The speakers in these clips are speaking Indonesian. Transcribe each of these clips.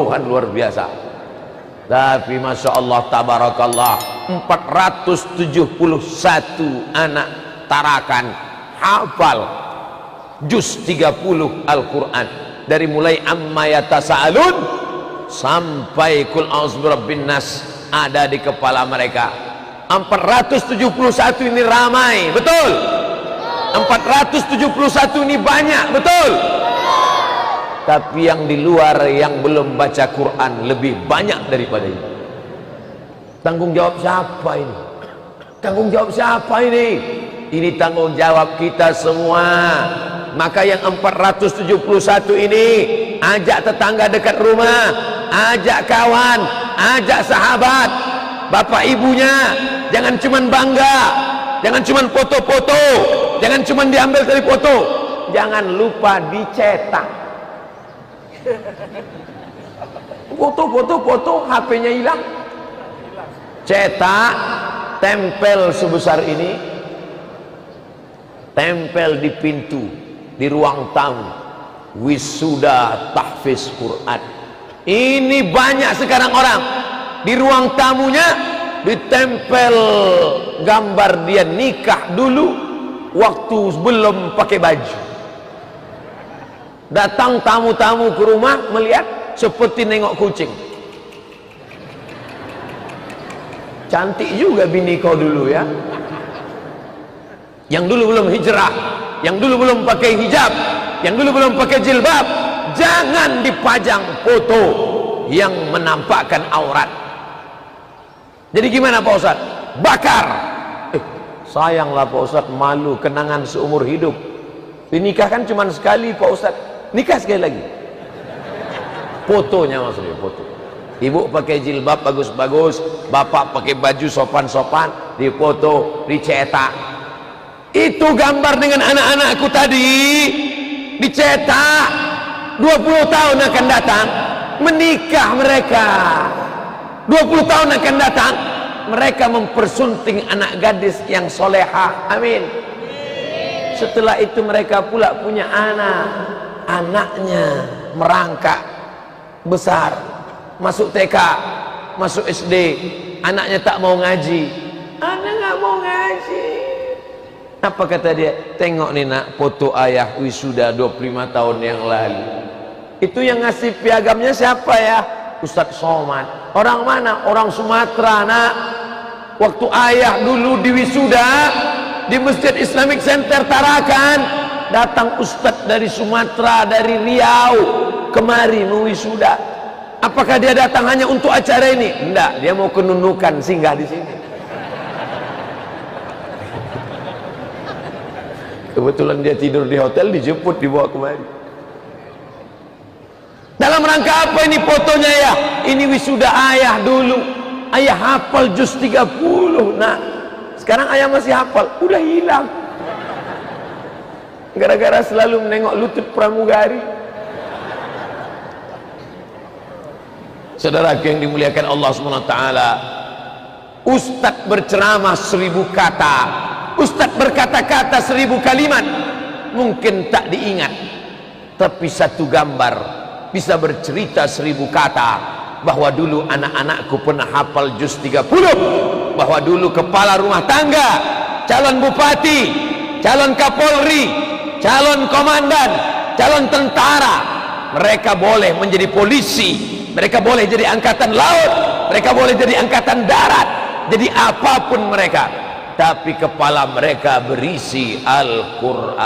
kebodohan luar biasa. Tapi Masya Allah tabarakallah, 471 anak Tarakan hafal juz 30 Al-Quran, dari mulai amma yatasa'alun sampai kul a'udzu birabbin nas ada di kepala mereka. 471 ini ramai, betul? 471 ini banyak, betul? Tapi yang di luar yang belum baca Quran lebih banyak daripada ini. Tanggung jawab siapa ini? Tanggung jawab siapa ini? Ini tanggung jawab kita semua. Maka yang 471 ini, ajak tetangga dekat rumah, ajak kawan, ajak sahabat, bapak ibunya. Jangan cuman bangga, jangan cuman foto-foto, jangan cuman diambil dari foto, jangan lupa dicetak. Foto, HP-nya hilang, cetak, tempel sebesar ini, tempel di pintu, di ruang tamu, wisuda tahfiz Quran. Ini banyak sekarang orang di ruang tamunya ditempel gambar dia nikah dulu waktu belum pakai baju. Datang tamu-tamu ke rumah melihat seperti nengok kucing. Cantik juga bini kau dulu ya, yang dulu belum hijrah, yang dulu belum pakai hijab, yang dulu belum pakai jilbab. Jangan dipajang foto yang menampakkan aurat. Jadi gimana Pak Ustadz? Bakar. Sayanglah Pak Ustadz, malu, kenangan seumur hidup. Dinikahkan cuma sekali Pak Ustadz, nikah sekali lagi. Fotonya maksudnya, foto. Ibu pakai jilbab bagus-bagus, bapak pakai baju sopan-sopan, dipoto, dicetak. Itu gambar dengan anak-anakku tadi, dicetak. 20 tahun akan datang, menikah mereka. 20 tahun akan datang, mereka mempersunting anak gadis yang solehah. Amin. Setelah itu mereka pula punya anak, anaknya merangkak besar, masuk TK, masuk SD, anaknya tak mau ngaji. Anak nggak mau ngaji. Apa kata dia? Tengok nih nak, foto ayah wisuda 25 tahun yang lalu. Itu yang ngasih piagamnya siapa ya? Ustadz Somad. Orang mana? Orang Sumatera nak. Waktu ayah dulu di wisuda di Masjid Islamic Center Tarakan, datang Ustadz dari Sumatera, dari Riau kemari mewisuda. Apakah dia datang hanya untuk acara ini? Enggak, dia mau kenunukan, singgah di sini. Kebetulan dia tidur di hotel, dijemput, dibawa kemari. Dalam rangka apa ini fotonya ya? Ini wisuda ayah dulu. Ayah hafal juz 30. Nah, sekarang ayah masih hafal, udah hilang. Gara-gara selalu menengok lutut pramugari. Saudara yang dimuliakan Allah SWT, Ustadz berceramah 1000 kata, Ustadz berkata-kata 1000 kalimat, mungkin tak diingat, tapi satu gambar bisa bercerita 1000 kata, bahwa dulu anak-anakku pernah hafal juz 30, bahwa dulu kepala rumah tangga, calon bupati, calon kapolri, calon komandan, calon tentara, mereka boleh menjadi polisi, mereka boleh jadi angkatan laut, mereka boleh jadi angkatan darat, jadi apapun mereka, tapi kepala mereka berisi Al-Quran.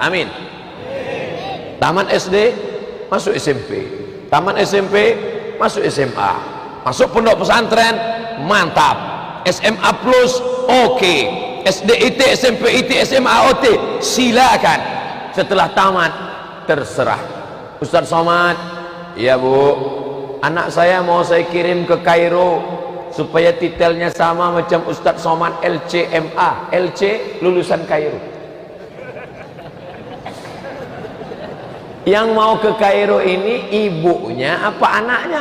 Amin. Taman SD masuk SMP, taman SMP masuk SMA, masuk pondok pesantren mantap, SMA plus oke, SD IT, SMP IT, SMA OT silakan. Setelah tamat terserah. Ustadz Somad, ya bu, anak saya mau saya kirim ke Kairo supaya titelnya sama macam Ustadz Somad, LCMA, LC lulusan Kairo. Yang mau ke Kairo ini ibunya apa anaknya?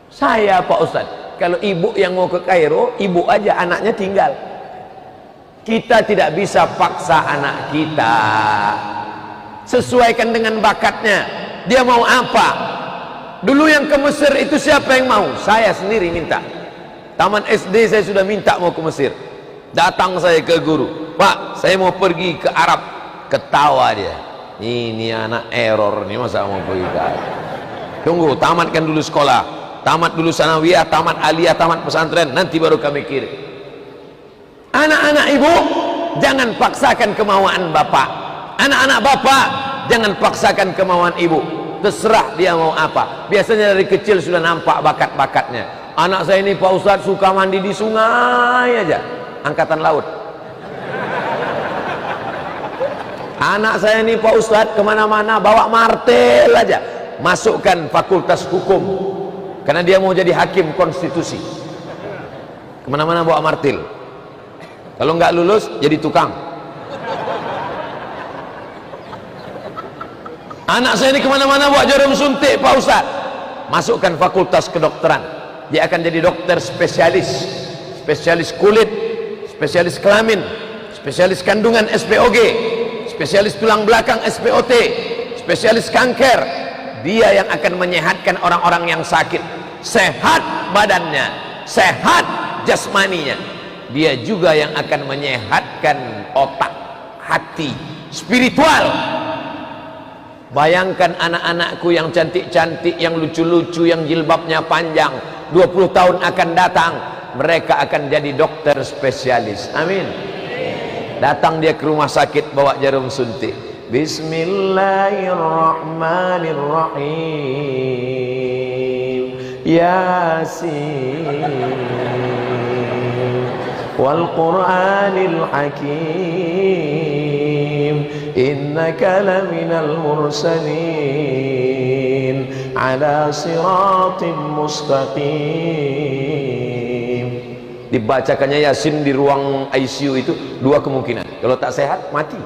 Saya Pak Ustadz. Kalau ibu yang mau ke Kairo, ibu aja, anaknya tinggal. Kita tidak bisa paksa anak kita. Sesuaikan dengan bakatnya. dia mau apa. Dulu yang ke Mesir itu siapa yang mau? Saya sendiri minta. Taman SD saya sudah minta mau ke Mesir. Datang saya ke guru, Pak, saya mau pergi ke Arab. Ketawa dia, ini anak error nih, masa mau pergi ke Arab. Tunggu, tamatkan dulu sekolah, tamat dulu sanawiyah, tamat aliyah, tamat pesantren, nanti baru kami kirim. Anak-anak ibu, jangan paksakan kemauan bapak. Anak-anak bapak, jangan paksakan kemauan ibu. Terserah dia mau apa. Biasanya dari kecil sudah nampak bakat-bakatnya. Anak saya ini Pak Ustadz suka mandi di sungai aja, angkatan laut. Anak saya ini Pak Ustadz kemana-mana bawa martel aja, masukkan fakultas hukum, karena dia mau jadi hakim konstitusi. Kemana-mana bawa martil. Kalau nggak lulus jadi tukang. Anak saya ini kemana-mana bawa jarum suntik Pak Ustadz, masukkan fakultas kedokteran, dia akan jadi dokter spesialis, spesialis kulit, spesialis kelamin, spesialis kandungan SPOG, spesialis tulang belakang SPOT, spesialis kanker. Dia yang akan menyehatkan orang-orang yang sakit, sehat badannya, sehat jasmaninya. Dia juga yang akan menyehatkan otak, hati, spiritual. Bayangkan anak-anakku yang cantik-cantik, yang lucu-lucu, yang jilbabnya panjang, 20 tahun akan datang, mereka akan jadi dokter spesialis. Amin. Datang dia ke rumah sakit bawa jarum suntik. Bismillahirrahmanirrahim. Yasin wal Qur'anil Hakim. Innaka laminal mursalin ala siratim mustaqim. Dibacakannya Yasin di ruang ICU itu dua kemungkinan. Kalau tak sehat mati.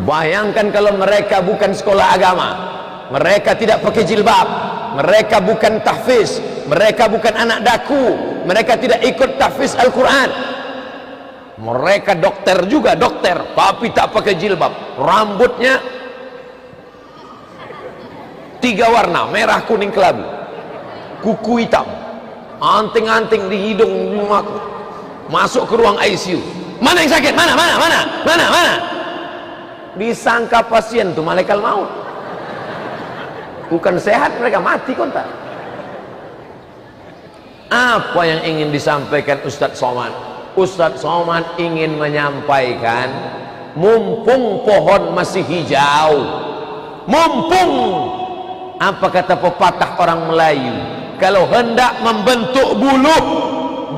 Bayangkan kalau mereka bukan sekolah agama, mereka tidak pakai jilbab, mereka bukan tahfiz, mereka bukan anak daku, mereka tidak ikut tahfiz Al-Quran. Mereka dokter juga, dokter, tapi tak pakai jilbab. Rambutnya 3 warna, merah, kuning, kelabu, kuku hitam, anting-anting di hidung, masuk ke ruang ICU. Mana yang sakit? Mana? Disangka pasien tuh malaikat maut. Bukan sehat, mereka mati kontak. Apa yang ingin disampaikan Ustadz Somad? Ustadz Somad ingin menyampaikan, mumpung pohon masih hijau, mumpung, apa kata pepatah orang Melayu, kalau hendak membentuk buluh,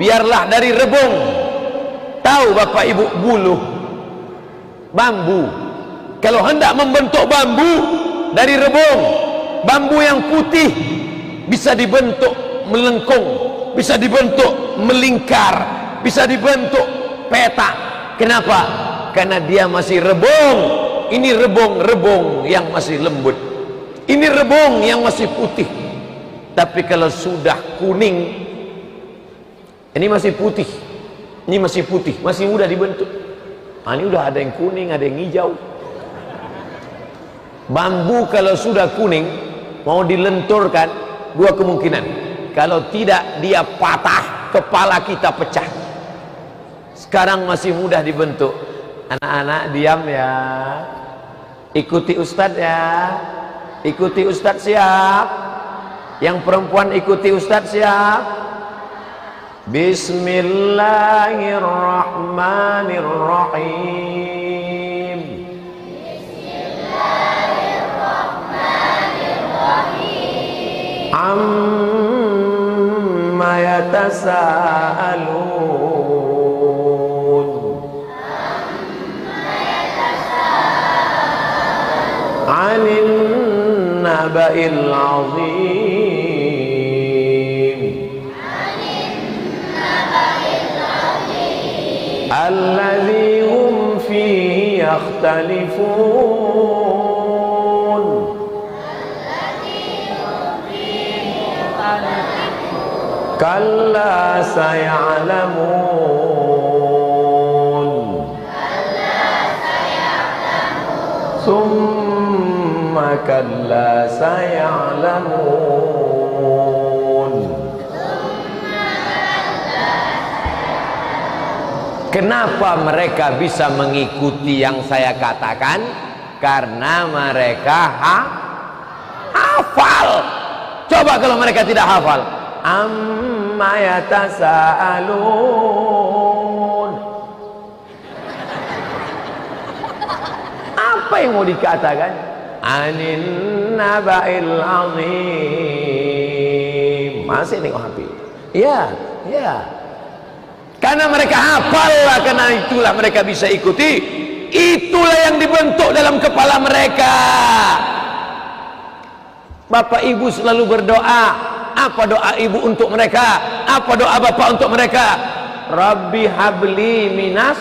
biarlah dari rebung. Tahu Bapak Ibu buluh? Bambu. Kalau hendak membentuk bambu dari rebung, bambu yang putih bisa dibentuk melengkung, bisa dibentuk melingkar, bisa dibentuk petak. Kenapa? Karena dia masih rebung. Ini rebung yang masih lembut, ini rebung yang masih putih. Tapi kalau sudah kuning, ini masih putih, ini masih putih, masih mudah dibentuk. Nah, ini udah ada yang kuning, ada yang hijau. Bambu kalau sudah kuning mau dilenturkan, dua kemungkinan. Kalau tidak dia patah, kepala kita pecah. Sekarang masih mudah dibentuk. Anak-anak diam ya, ikuti Ustadz ya, ikuti Ustadz, siap? Yang perempuan ikuti Ustadz, siap? Bismillahirrahmanirrahim. Bismillahirrahmanirrahim. Amma yatasaalun. Anil naba'il azim. Alladhi hum fihi yakhtalifun. Kalla saya'lamun. summa kalla saya'lamun. Kenapa mereka bisa mengikuti yang saya katakan? Karena mereka hafal. Coba kalau mereka tidak hafal, amma yatasaalun, apa yang mau dikatakan? Anin naba'il azim. Masih nengok HP. Ya, ya. Karena mereka hafal lah, karena itulah mereka bisa ikuti. Itulah yang dibentuk dalam kepala mereka. Bapak ibu selalu berdoa. Apa doa ibu untuk mereka? Apa doa bapak untuk mereka? Rabbi habli minas.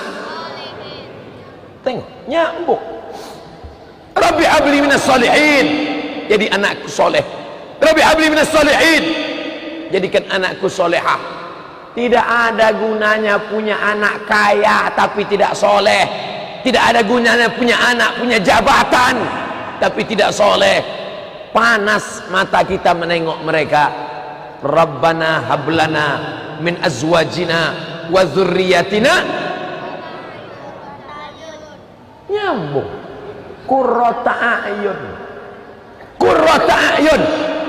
Tengok, nyambung. Rabbi habli minas salihin. Jadi anakku soleh. Rabbi habli minas salihin. Jadikan anakku solehah. Tidak ada gunanya punya anak kaya tapi tidak soleh. Tidak ada gunanya punya anak punya jabatan tapi tidak soleh. Panas mata kita menengok mereka. Rabbana hablana min azwajina wa dzurriyyatina. Nyambung. Qurrata a'yun. Qurrata a'yun,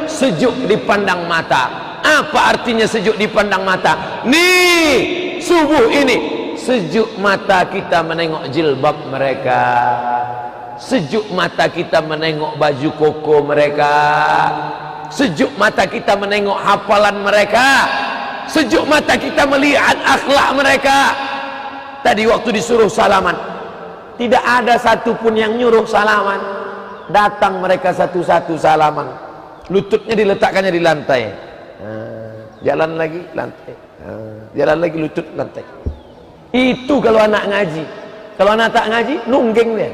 sejuk dipandang mata. Apa artinya sejuk dipandang mata? Nih, subuh ini sejuk mata kita menengok jilbab mereka. Sejuk mata kita menengok baju koko mereka. Sejuk mata kita menengok hafalan mereka. Sejuk mata kita melihat akhlak mereka. Tadi waktu disuruh salaman, tidak ada satupun yang nyuruh salaman. Datang mereka satu-satu salaman. Lututnya diletakkannya di lantai. Jalan lagi lantai. Jalan lagi lutut lantai. Itu kalau anak ngaji. Kalau anak tak ngaji, nungging dia.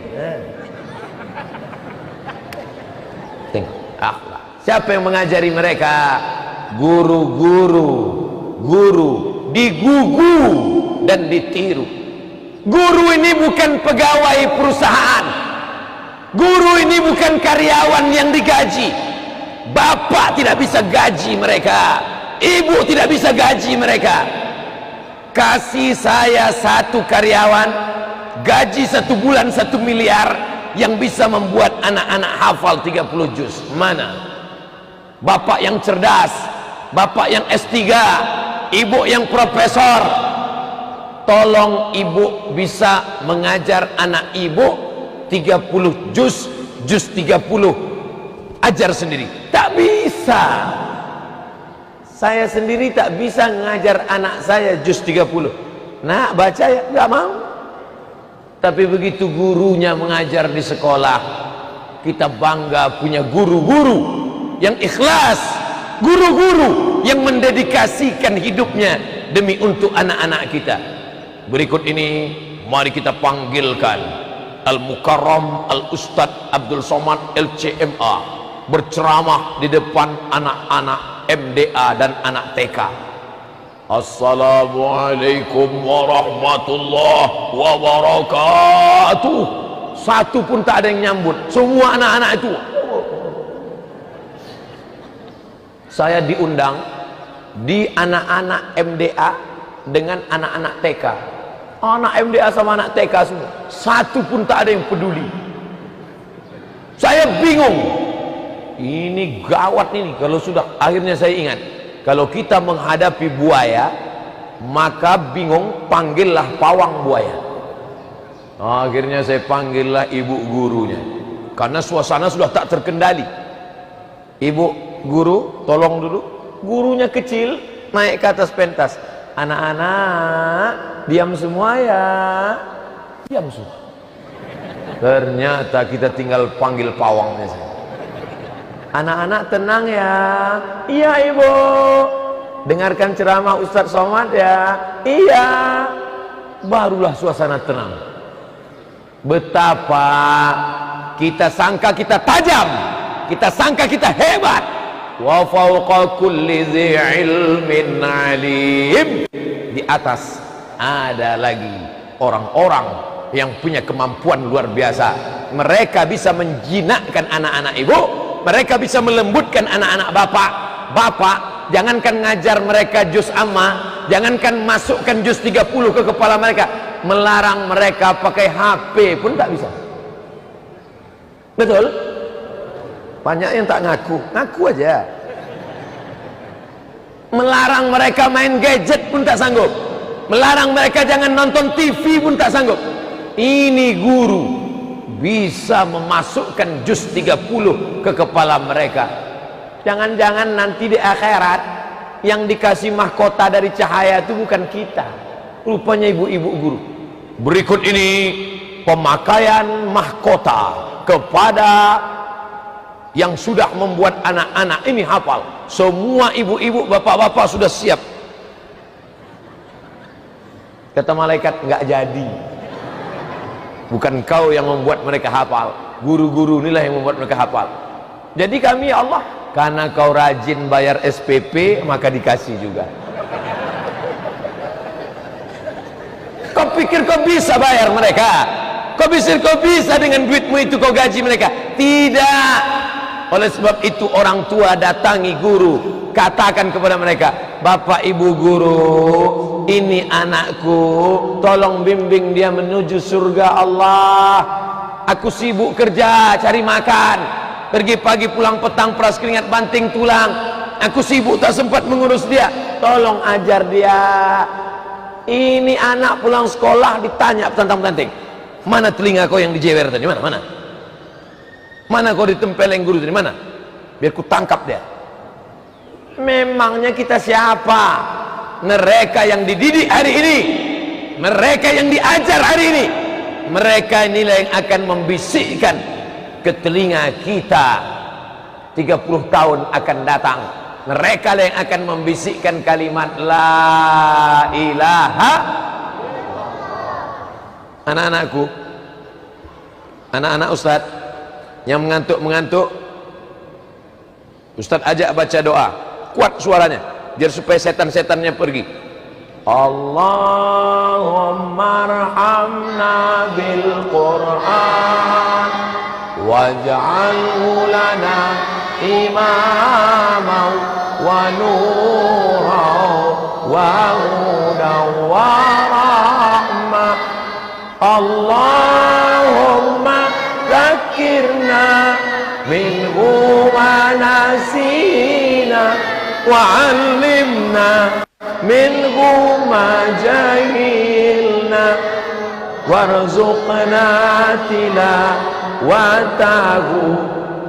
Tengok akhlak. Siapa yang mengajari mereka? Guru-guru. Guru digugu dan ditiru. Guru ini bukan pegawai perusahaan. Guru ini bukan karyawan yang digaji. Bapak tidak bisa gaji mereka. Ibu tidak bisa gaji mereka. Kasih saya satu karyawan, gaji 1 bulan 1 miliar, yang bisa membuat anak-anak hafal 30 juz. Mana? Bapak yang cerdas, bapak yang S3, ibu yang profesor. Tolong ibu bisa mengajar anak ibu 30 juz, juz 30, ajar sendiri. Tak bisa. Saya sendiri tak bisa ngajar anak saya juz 30. Nah, baca ya, nggak mau. Tapi begitu gurunya mengajar di sekolah, kita bangga punya guru-guru yang ikhlas, guru-guru yang mendedikasikan hidupnya demi untuk anak-anak kita. Berikut ini mari kita panggilkan Al-Mukarram Al-Ustadz Abdul Somad LCMA berceramah di depan anak-anak MDA dan anak TK. Assalamualaikum warahmatullahi wabarakatuh. Satu pun tak ada yang nyambut. Semua anak-anak itu. Saya diundang di anak-anak MDA dengan anak-anak TK. Anak MDA sama anak TK semua. Satu pun tak ada yang peduli. Saya bingung. Ini gawat ini. Kalau sudah, akhirnya saya ingat, kalau kita menghadapi buaya, maka bingung, panggillah pawang buaya. Akhirnya saya panggillah ibu gurunya, karena suasana sudah tak terkendali. Ibu guru, tolong dulu. Gurunya kecil, naik ke atas pentas. Anak-anak, diam semua ya. Diam semua. Ternyata kita tinggal panggil pawangnya saja. Anak-anak tenang ya. Iya ibu. Dengarkan ceramah Ustadz Somad ya. Iya. Barulah suasana tenang. Betapa kita sangka kita tajam, kita sangka kita hebat. Wa fawqa kulli dzi ilmin alim. Di atas ada lagi orang-orang yang punya kemampuan luar biasa. mereka bisa menjinakkan anak-anak ibu, mereka bisa melembutkan anak-anak bapak. Bapak jangankan ngajar mereka juz amma, jangankan masukkan juz 30 ke kepala mereka, melarang mereka pakai HP pun tak bisa. Betul? Banyak yang tak ngaku aja. Melarang mereka main gadget pun tak sanggup, melarang mereka jangan nonton TV pun tak sanggup. Ini guru bisa memasukkan juz 30 ke kepala mereka. Jangan-jangan nanti di akhirat yang dikasih mahkota dari cahaya itu bukan kita, rupanya ibu-ibu guru. Berikut ini pemakaian mahkota kepada yang sudah membuat anak-anak ini hafal. Semua ibu-ibu, bapak-bapak sudah siap. Kata malaikat, nggak jadi. Bukan kau yang membuat mereka hafal, guru-guru inilah yang membuat mereka hafal. Jadi kami, ya Allah, karena kau rajin bayar SPP, maka dikasih juga. Kau pikir kau bisa bayar mereka? Kau pikir kau bisa dengan duitmu itu kau gaji mereka? Tidak. Oleh sebab itu orang tua datangi guru, katakan kepada mereka, Bapak Ibu guru, ini anakku, tolong bimbing dia menuju surga Allah. Aku sibuk kerja, cari makan, pergi pagi pulang petang, peras keringat banting tulang. Aku sibuk tak sempat mengurus dia, tolong ajar dia. Ini anak pulang sekolah ditanya petantang-petanting, mana telinga kau yang dijewer tadi? Mana kau ditempeleng guru tadi? Mana? Biar ku tangkap dia. Memangnya kita siapa? Mereka yang dididik hari ini, mereka yang diajar hari ini, mereka inilah yang akan membisikkan ke telinga kita 30 tahun akan datang. Mereka yang akan membisikkan kalimat la ilaha. Anak-anakku, anak-anak Ustaz yang mengantuk-mengantuk, Ustaz ajak baca doa, kuat suaranya biar supaya setan-setannya pergi. Allahumma arhamna bil Qur'an waj'alhu lana imaman wa nuran wa hudan wa rahmah. Allahumma zakirna minhu ma nasina wa 'allimna minhu ma jahilna warzuqna tilawatahu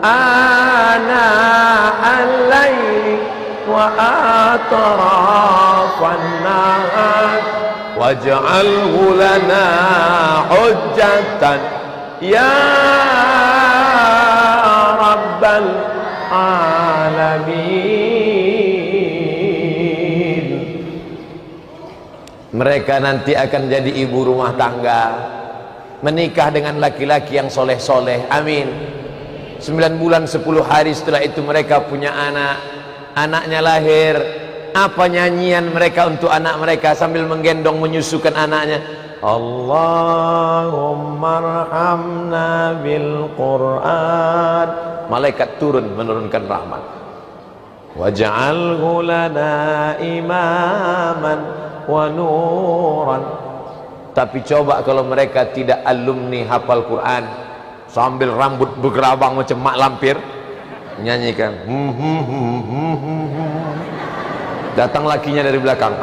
ana al-layli wa atrafan nahar waj'alhu lana hujjatan ya rabbal alamin. Mereka nanti akan jadi ibu rumah tangga, menikah dengan laki-laki yang soleh-soleh, amin. 9 bulan 10 hari setelah itu mereka punya anak. Anaknya lahir, apa nyanyian mereka untuk anak mereka sambil menggendong menyusukan anaknya? Allahumma arhamna bil Qur'an. Malaikat turun menurunkan rahmat. Waj'alhu lana imaman wa nuran. Tapi coba kalau mereka tidak alumni hafal Quran, sambil rambut bergerabang macam mak lampir nyanyikan, datang lakinya dari belakang,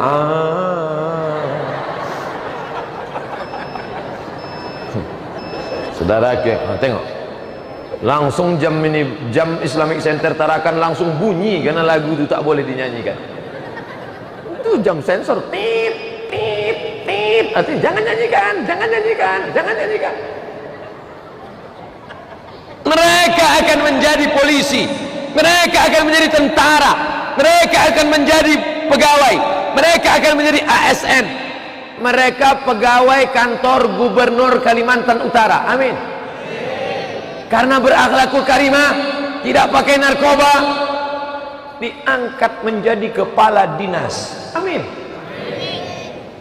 saudara ke, tengok langsung jam ini, jam Islamic Center Tarakan langsung bunyi karena lagu itu tak boleh dinyanyikan. Itu jam sensor, tit tit tit, artinya jangan nyanyikan, jangan nyanyikan, jangan nyanyikan. Mereka akan menjadi polisi, mereka akan menjadi tentara, mereka akan menjadi pegawai, mereka akan menjadi ASN, mereka pegawai kantor gubernur Kalimantan Utara, amin. Karena berakhlakul karimah, tidak pakai narkoba, diangkat menjadi kepala dinas, amin.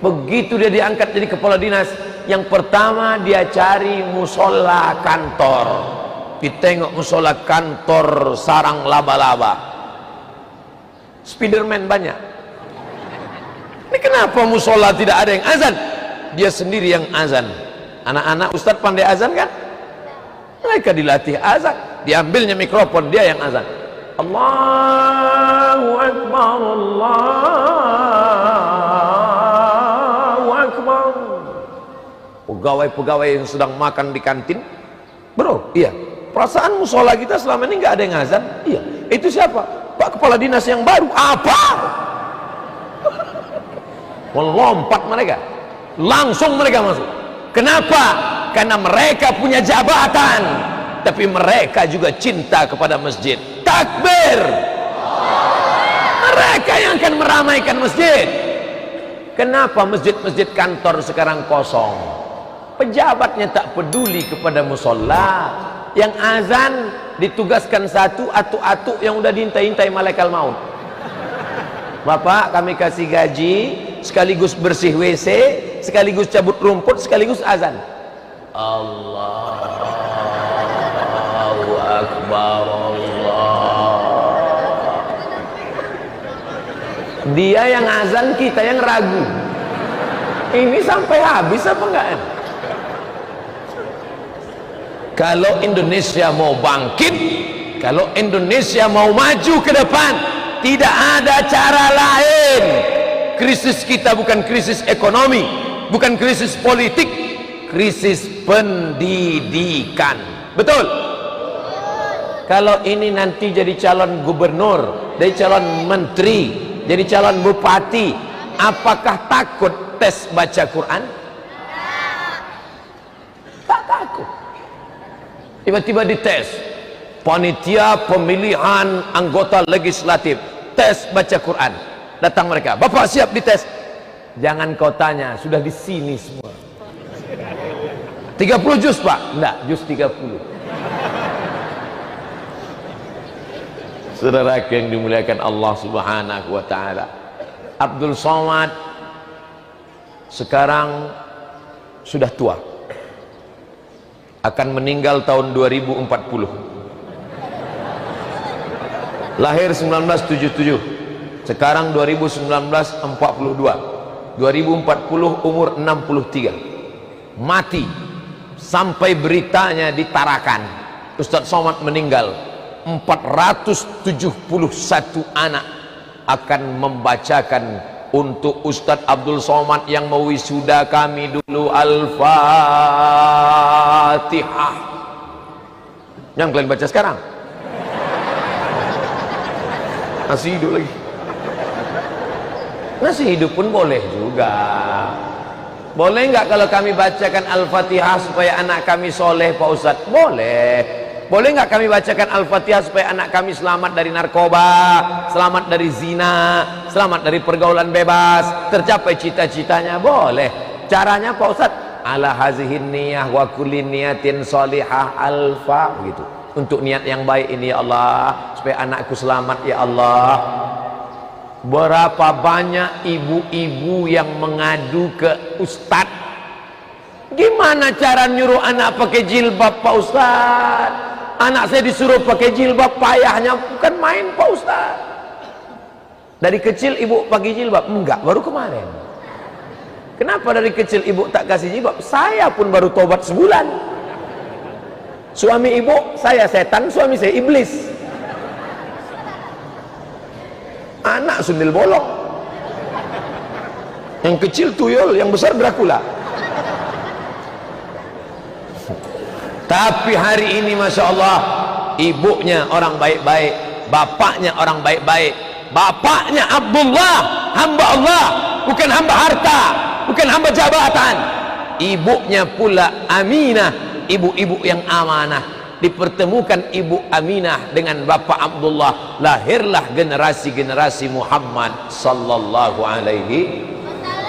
Begitu dia diangkat jadi kepala dinas, Yang pertama dia cari musola kantor. Ditengok musola kantor sarang laba-laba, Spiderman banyak. Ini kenapa musola tidak ada yang azan? Dia sendiri yang azan. Anak-anak ustadz pandai azan kan? Mereka dilatih azan. Diambilnya mikrofon, dia yang azan. Allahu Akbar, Allahu Akbar. Pegawai-pegawai yang sedang makan di kantin, bro, iya, perasaan musola kita selama ini nggak ada yang azan. Iya, itu siapa? Pak Kepala Dinas yang baru. Apa? Melompat mereka, langsung mereka masuk. Kenapa? Karena mereka punya jabatan, tapi mereka juga cinta kepada masjid. Takbir! Mereka yang akan meramaikan masjid. Kenapa masjid-masjid kantor sekarang kosong? Pejabatnya tak peduli kepada musola. Yang azan ditugaskan satu, atu-atu yang udah diintai-intai malaikat maut. Bapak, kami kasih gaji sekaligus bersih WC, sekaligus cabut rumput, sekaligus azan. Allahu Akbar, Allah. Dia yang azan, kita yang ragu. Ini sampai habis apa enggak? Kalau Indonesia mau bangkit, kalau Indonesia mau maju ke depan, tidak ada cara lain. Krisis kita bukan krisis ekonomi, bukan krisis politik, krisis pendidikan. Betul? Kalau ini nanti jadi calon gubernur, jadi calon menteri, jadi calon bupati, apakah takut tes baca Quran? Tak takut. Tiba-tiba dites, panitia pemilihan anggota legislatif, tes baca Quran. Datang mereka, Bapak siap dites? Jangan kau tanya, sudah di sini semua. 30 juz Pak? Enggak, juz 30. Saudara yang dimuliakan Allah Subhanahu wa taala, Abdul Somad sekarang sudah tua, akan meninggal tahun 2040. Lahir 1977, sekarang 2042, 2040 umur 63. Mati sampai beritanya ditarakan, Ustadz Somad meninggal. 471 anak akan membacakan untuk Ustadz Abdul Somad yang mewisuda kami dulu Al-Fatihah. Yang kalian baca sekarang masih hidup lagi. Masih hidup pun boleh juga. Boleh nggak kalau kami bacakan Al-Fatihah supaya anak kami soleh Pak Ustadz? Boleh. Boleh nggak kami bacakan Al-Fatihah supaya anak kami selamat dari narkoba, selamat dari zina, selamat dari pergaulan bebas, tercapai cita-citanya? Boleh. Caranya Pak Ustadz, ala hazihin niyah wa kulli niyatin sholihah alfa, gitu. Untuk niat yang baik ini ya Allah, supaya anakku selamat ya Allah. Berapa banyak ibu-ibu yang mengadu ke Ustadz, gimana cara nyuruh anak pakai jilbab Pak Ustadz? Anak saya disuruh pakai jilbab, payahnya bukan main Pak Ustadz. Dari kecil ibu pakai jilbab? Enggak, baru kemarin. Kenapa dari kecil ibu tak kasih jilbab? Saya pun baru tobat sebulan. Suami ibu, saya setan, suami saya iblis. Anak sundel bolong, yang kecil tuyul, yang besar Dracula. Tapi hari ini Masya Allah, ibunya orang baik-baik, bapaknya orang baik-baik. Bapaknya Abdullah, hamba Allah, bukan hamba harta, bukan hamba jabatan. Ibunya pula Aminah, ibu-ibu yang amanah. Dipertemukan ibu Aminah dengan bapak Abdullah, lahirlah generasi-generasi Muhammad sallallahu alaihi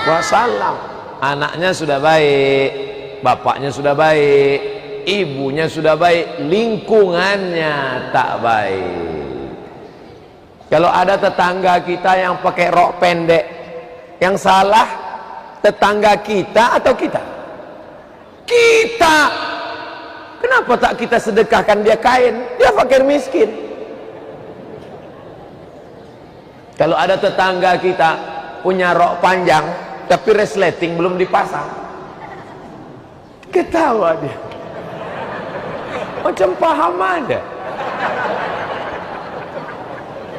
wasallam. Anaknya sudah baik, bapaknya sudah baik, ibunya sudah baik, lingkungannya tak baik. Kalau ada tetangga kita yang pakai rok pendek, yang salah tetangga kita atau kita? Kita, kenapa tak kita sedekahkan dia kain? Dia fakir miskin. Kalau ada tetangga kita punya rok panjang tapi resleting belum dipasang, ketawa dia, macam paham ada.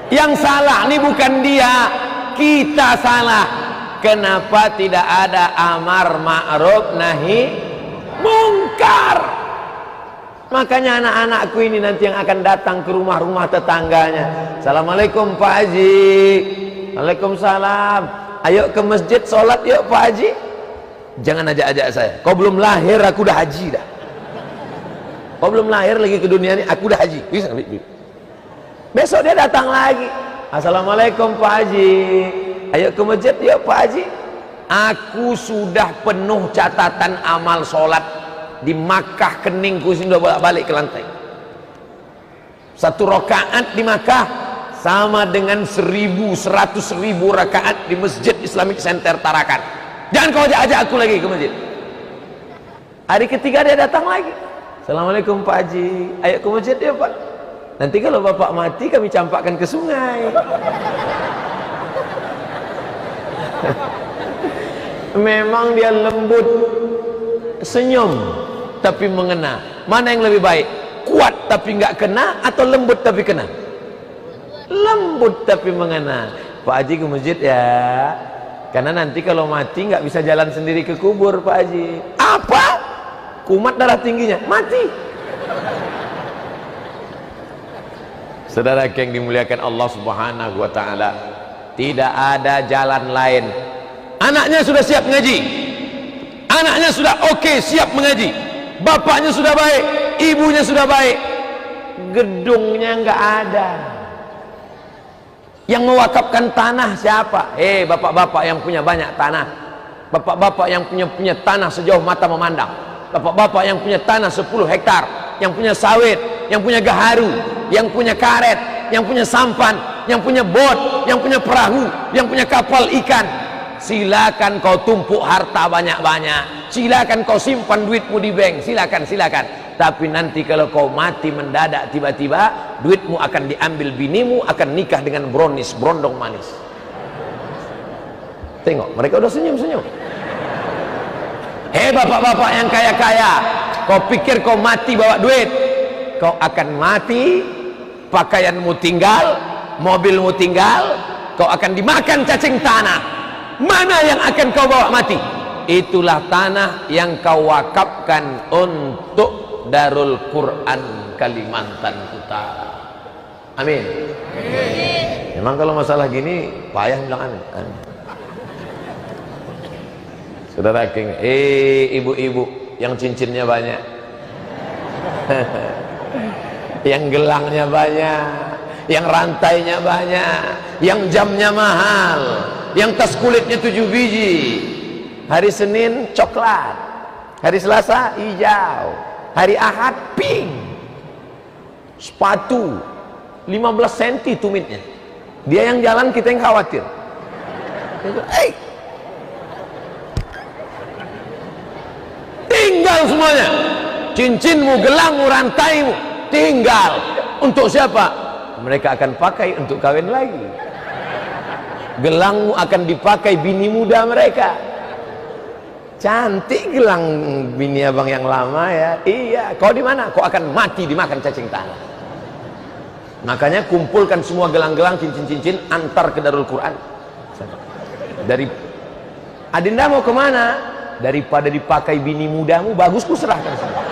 Yang salah ini bukan dia, kita salah. Kenapa tidak ada amar ma'ruf nahi mungkar? Makanya anak-anakku ini nanti yang akan datang ke rumah-rumah tetangganya, assalamualaikum Pak Haji. Waalaikumsalam. Ayo ke masjid sholat yuk Pak Haji. Jangan ajak-ajak saya, kau belum lahir aku udah haji dah. Kau belum lahir lagi ke dunia ini aku udah haji. Bisa. Besok dia datang lagi, assalamualaikum Pak Haji. Ayo ke masjid yuk Pak Haji. Aku sudah penuh catatan amal sholat di Makkah, keningku sudah balik ke lantai. Satu rakaat di Makkah sama dengan 100.000 rakaat di Masjid Islamic Center Tarakan. Jangan kau ajak aku lagi ke masjid. Hari ketiga dia datang lagi, assalamualaikum Pak Haji. Ayo ke masjid ya Pak. Nanti kalau bapak mati kami campakkan ke sungai. Memang dia lembut, senyum tapi mengena. Mana yang lebih baik? Kuat tapi nggak kena atau lembut tapi kena? Lembut tapi mengena. Pak Haji ke masjid ya, karena nanti kalau mati nggak bisa jalan sendiri ke kubur Pak Haji. Apa? Kumat darah tingginya mati. Saudara yang dimuliakan Allah Subhanahu wa taala, tidak ada jalan lain. Anaknya sudah siap ngaji, anaknya sudah oke, siap mengaji, bapaknya sudah baik, ibunya sudah baik, gedungnya nggak ada. Yang mewakafkan tanah siapa? Bapak-bapak yang punya banyak tanah, bapak-bapak yang punya tanah sejauh mata memandang, bapak-bapak yang punya tanah 10 hektar, yang punya sawit, yang punya gaharu, yang punya karet, yang punya sampan, yang punya bot, yang punya perahu, yang punya kapal ikan. Silakan kau tumpuk harta banyak-banyak, silakan kau simpan duitmu di bank, silakan. Tapi nanti kalau kau mati mendadak tiba-tiba, duitmu akan diambil binimu, akan nikah dengan brownies, brondong manis. Tengok, mereka udah senyum-senyum. Bapak-bapak yang kaya-kaya, kau pikir kau mati bawa duit? Kau akan mati, pakaianmu tinggal, mobilmu tinggal, kau akan dimakan cacing tanah. Mana yang akan kau bawa mati? Itulah tanah yang kau wakafkan untuk Darul Quran Kalimantan Utara. Amin. Memang kalau masalah gini payah bilang amin. Saudara King, ibu-ibu yang cincinnya banyak, yang gelangnya banyak, yang rantainya banyak, yang jamnya mahal, yang tas kulitnya 7 biji. Hari Senin coklat, hari Selasa hijau, hari Ahad pink. Sepatu 15 cm tumitnya. Dia yang jalan, kita yang khawatir. Tinggal semuanya, cincinmu, gelangmu, rantaimu tinggal. Untuk siapa? Mereka akan pakai untuk kawin lagi. Gelangmu akan dipakai bini muda mereka. Cantik gelang bini abang yang lama ya. Iya, kau di mana? Kau akan mati dimakan cacing tanah. Makanya kumpulkan semua gelang-gelang, cincin-cincin, antar ke Darul Quran. Dari Adinda mau kemana? Daripada dipakai bini mudamu, bagus ku serahkan semua.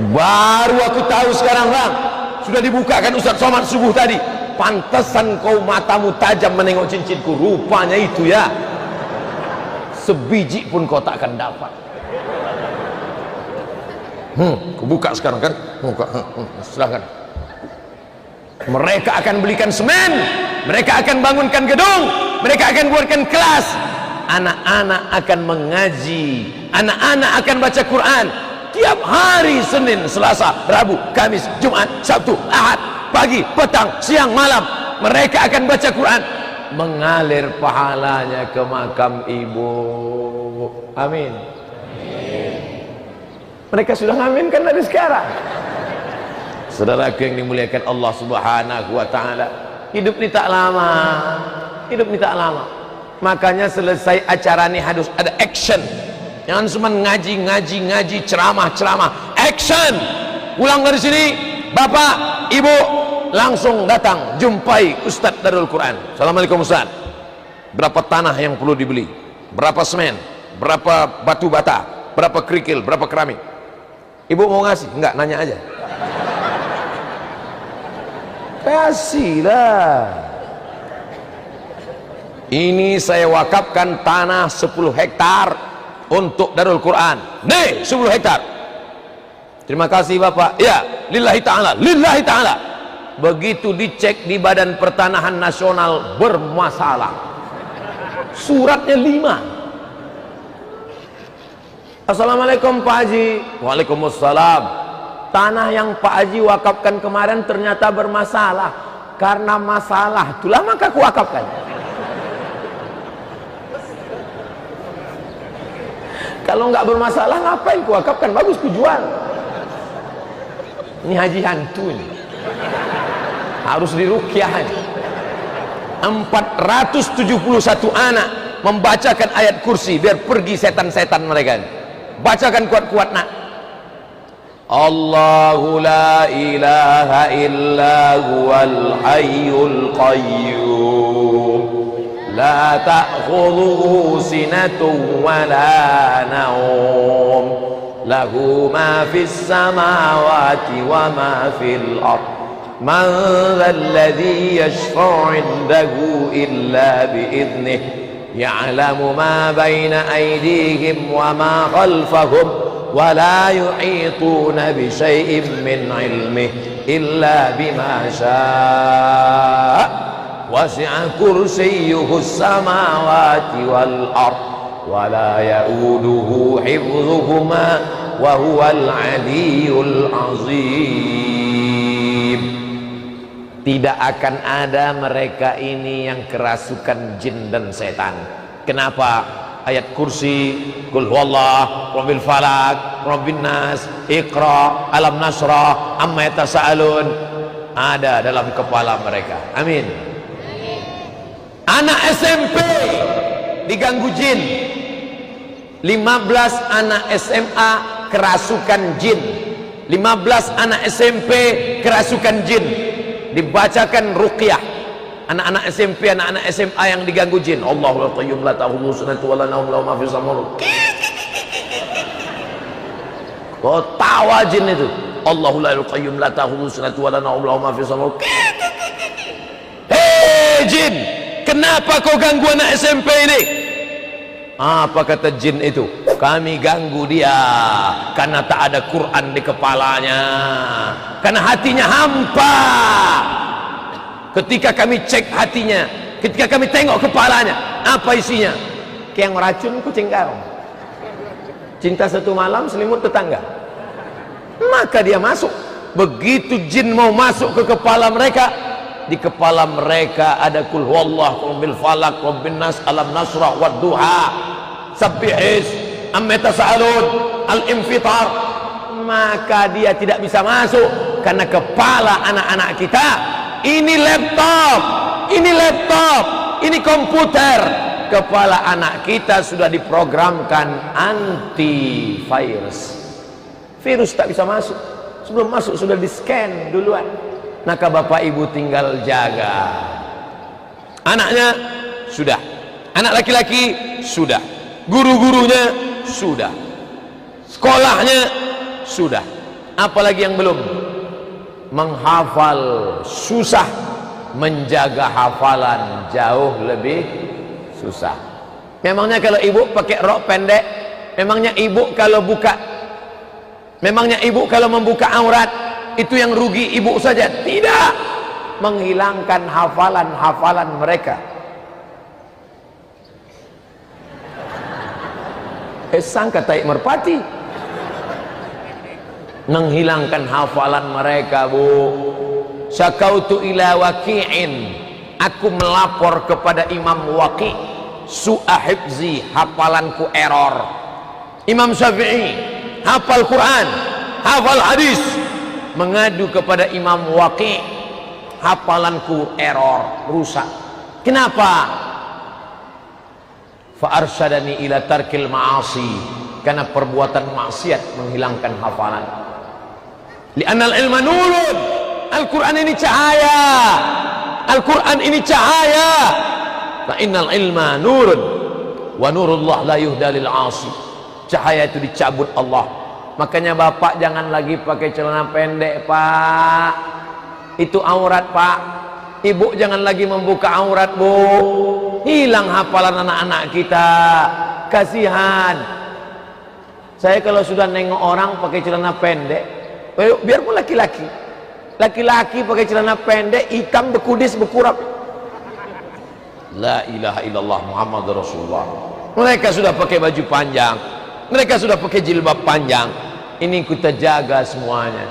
Baru aku tahu sekarang bang, sudah dibukakan Ustaz Somad subuh tadi. Pantesan kau matamu tajam menengok cincinku, rupanya itu ya. Sebiji pun kau tak akan dapat. Ku buka sekarang kan, buka, silahkan. Mereka akan belikan semen, mereka akan bangunkan gedung, mereka akan buatkan kelas. Anak-anak akan mengaji, anak-anak akan baca Quran. Tiap hari Senin, Selasa, Rabu, Kamis, Jumat, Sabtu, Ahad, pagi, petang, siang, malam, mereka akan baca Quran. mengalir pahalanya ke makam ibu. Amin. Mereka sudah ngaminkan dari sekarang. Saudaraku yang dimuliakan Allah Subhanahu wa taala, hidup ini tak lama. Hidup ini tak lama. Makanya selesai acara ini harus ada action. Jangan cuma ngaji, ceramah. Action. Pulang dari sini, Bapak, Ibu, langsung datang jumpai Ustadz Darul Quran. Assalamualaikum Ustadz. Berapa tanah yang perlu dibeli? Berapa semen? Berapa batu bata? Berapa kerikil? Berapa keramik? Ibu mau ngasih? Enggak, nanya aja. Kasihlah. Ini saya wakafkan tanah 10 hektar untuk Darul Quran. Nih 10 hektar. Terima kasih Bapak. Ya, lillahi ta'ala. Lillahi ta'ala. Begitu dicek di Badan Pertanahan Nasional bermasalah. Suratnya 5. Assalamualaikum Pak Haji. Waalaikumsalam. Tanah yang Pak Haji wakafkan kemarin ternyata bermasalah. Karena masalah itulah maka aku wakafkan. Kalau nggak bermasalah ngapain ku wakafkan? Bagus ku jual. Ini haji hantu ini. Harus diruqyah. 471 anak membacakan ayat kursi biar pergi setan-setan mereka. Bacakan kuat-kuat nak. Allahu la ilaha illa huwal hayyul qayyum la ta'khudhuhu sinatun wa la nawm lahu ma fis samawati wa ma fil ardh man dhalladhi yashfa'u 'indahu illa bi'idhnihi ya'lamu ma bayna aydihim wa ma khalfahum ولا يحيطون بشيء من علمه إلا بما شاء وسع كرسيه السماوات والأرض ولا يؤوده حفظهما وهو العلي العظيم. Tidak akan ada mereka ini yang kerasukan jin dan setan. Kenapa? Ayat kursi, Qul huwallah, Rabbil falak, Rabbin nas, Iqra, Alam nasrah, Amma yatasaalun ada dalam kepala mereka. Amin. Anak SMP diganggu jin. 15 anak SMA kerasukan jin. 15 anak SMP kerasukan jin. Dibacakan ruqyah. Anak-anak SMP, anak-anak SMA yang diganggu jin. Allahu la qayyum la ta'khudhuhu sinatun wa la nawm lahu ma fis samawati. Oh, tawa jin itu. Allahu la qayyum la ta'khudhuhu sinatun wa la nawm lahu ma fis samawati. Hei jin, kenapa kau ganggu anak SMP ini? Apa kata jin itu? Kami ganggu dia karena tak ada Quran di kepalanya, karena hatinya hampa. Ketika kami cek hatinya, ketika kami tengok kepalanya, apa isinya? Kayak yang racun kucing karung. Cinta satu malam selimut tetangga. Maka dia masuk. Begitu jin mau masuk ke kepala mereka, di kepala mereka ada Qul huwallah, Rabbil falak, Rabbin nas, Alam nasrah, wad duha, Sabbihis, Amma yatasaalun, Al-infitar. Maka dia tidak bisa masuk karena kepala anak-anak kita ini laptop, ini komputer. Kepala anak kita sudah diprogramkan antivirus. Virus tak bisa masuk. Sebelum masuk sudah di scan duluan. Maka bapak ibu tinggal jaga. Anaknya sudah, anak laki-laki sudah, guru-gurunya sudah, sekolahnya sudah. Apalagi yang belum? Menghafal susah, menjaga hafalan jauh lebih susah. Memangnya kalau ibu pakai rok pendek, memangnya ibu kalau membuka aurat itu yang rugi ibu saja? Tidak, menghilangkan hafalan-hafalan mereka. Sangka taik merpati. Menghilangkan hafalan mereka, Bu. Syakautu ila waqi'in aku melapor kepada Imam Waqi, su'a hifzi, hafalanku error. Imam Syafi'i hafal Quran, hafal hadis, mengadu kepada Imam Waqi, hafalanku error, rusak. Kenapa? Fa arsyadani ila tarkil ma'asi, karena perbuatan maksiat menghilangkan hafalan. Li'anal ilma nurun, Al-Quran ini cahaya, Al-Quran ini cahaya. Fa innal ilma nurun wa nurullah la yuhda lil 'asi. Cahaya itu dicabut Allah. Makanya bapak jangan lagi pakai celana pendek, Pak. Itu aurat, Pak. Ibu jangan lagi membuka aurat, Bu. Hilang hafalan anak-anak kita. Kasihan. Saya kalau sudah nengok orang pakai celana pendek, biarpun laki-laki, laki-laki pakai celana pendek, hitam, bekudis, bekurap. La ilaha illallah Muhammad Rasulullah. Mereka sudah pakai baju panjang, mereka sudah pakai jilbab panjang. Ini kita jaga semuanya.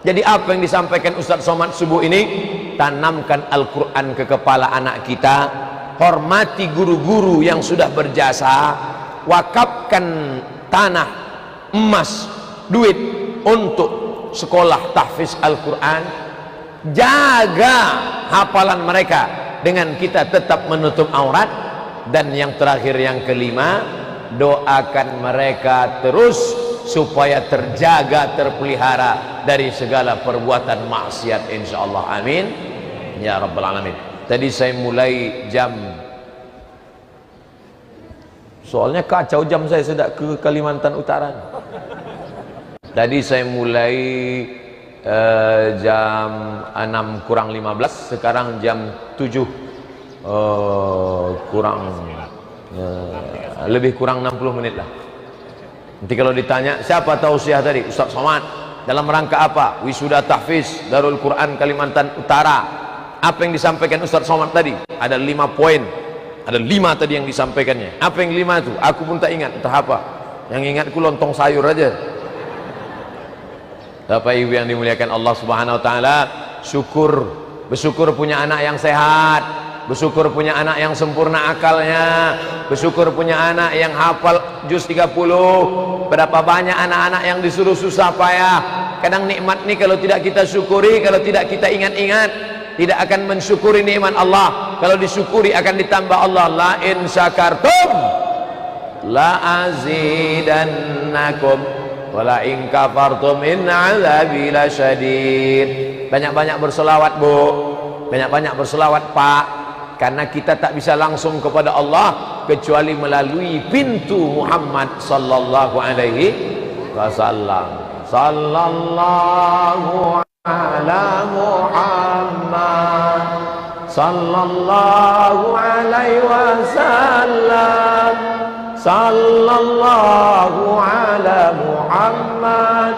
Jadi apa yang disampaikan Ustaz Somad subuh ini? Tanamkan Al-Quran ke kepala anak kita, hormati guru-guru yang sudah berjasa, wakafkan tanah, emas, duit untuk sekolah tahfiz Al-Quran, jaga hafalan mereka dengan kita tetap menutup aurat. Dan yang terakhir, yang kelima, doakan mereka terus supaya terjaga, terpelihara dari segala perbuatan maksiat, insyaallah. Amin ya rabbal alamin. Tadi saya mulai jam, soalnya kacau jam saya sudah ke Kalimantan Utara. Tadi saya mulai jam 6 kurang 15, sekarang jam 7 lebih kurang 60 menit lah. Nanti kalau ditanya siapa tausiah tadi, Ustaz Somad, dalam rangka apa? Wisuda tahfiz Darul Quran Kalimantan Utara. Apa yang disampaikan Ustaz Somad tadi? Ada 5 poin, ada 5 tadi yang disampaikannya. Apa yang 5 itu? Aku pun tak ingat entah apa. Yang ingatku lontong sayur aja. Bapak Ibu yang dimuliakan Allah Subhanahu wa taala, bersyukur punya anak yang sehat, bersyukur punya anak yang sempurna akalnya, bersyukur punya anak yang hafal juz 30. Berapa banyak anak-anak yang disuruh susah payah. Kadang nikmat ini kalau tidak kita syukuri, kalau tidak kita ingat-ingat, tidak akan mensyukuri nikmat Allah. Kalau disyukuri akan ditambah Allah. La in syakartum la azidannakum wala in kafartum inna azabi lasyadid. Banyak-banyak berselawat, Bu. Banyak-banyak berselawat, Pak. Karena kita tak bisa langsung kepada Allah kecuali melalui pintu Muhammad sallallahu alaihi wasallam. Sallallahu ala Muhammad sallallahu alaihi wasallam. Sallallahu ala Muhammad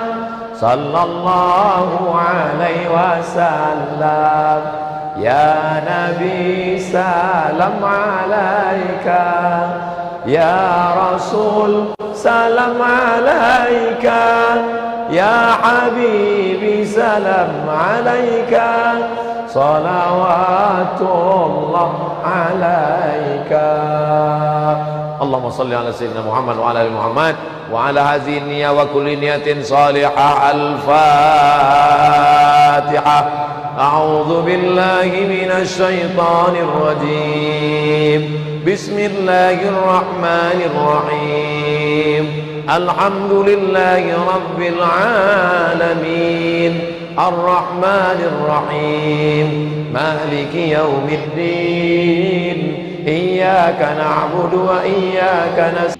sallallahu alaihi wasallam. Ya Nabi salam alaika, ya Rasul salam alaika, ya Habibi salam alaika, salawatullah alaika. Allahumma salli ala sayyidina Muhammad wa ala ali Muhammad wa ala hadhihi niyyah wa kulli niyatin salihah. Al-Fatihah. A'udzu billahi minasy syaithanir rajim. Bismillahirrahmanirrahim. Alhamdulillahi rabbil alamin. Ar-Rahmanir Rahim. Maliki yaumiddin. Iyyaka na'budu wa iyyaka nasta'in.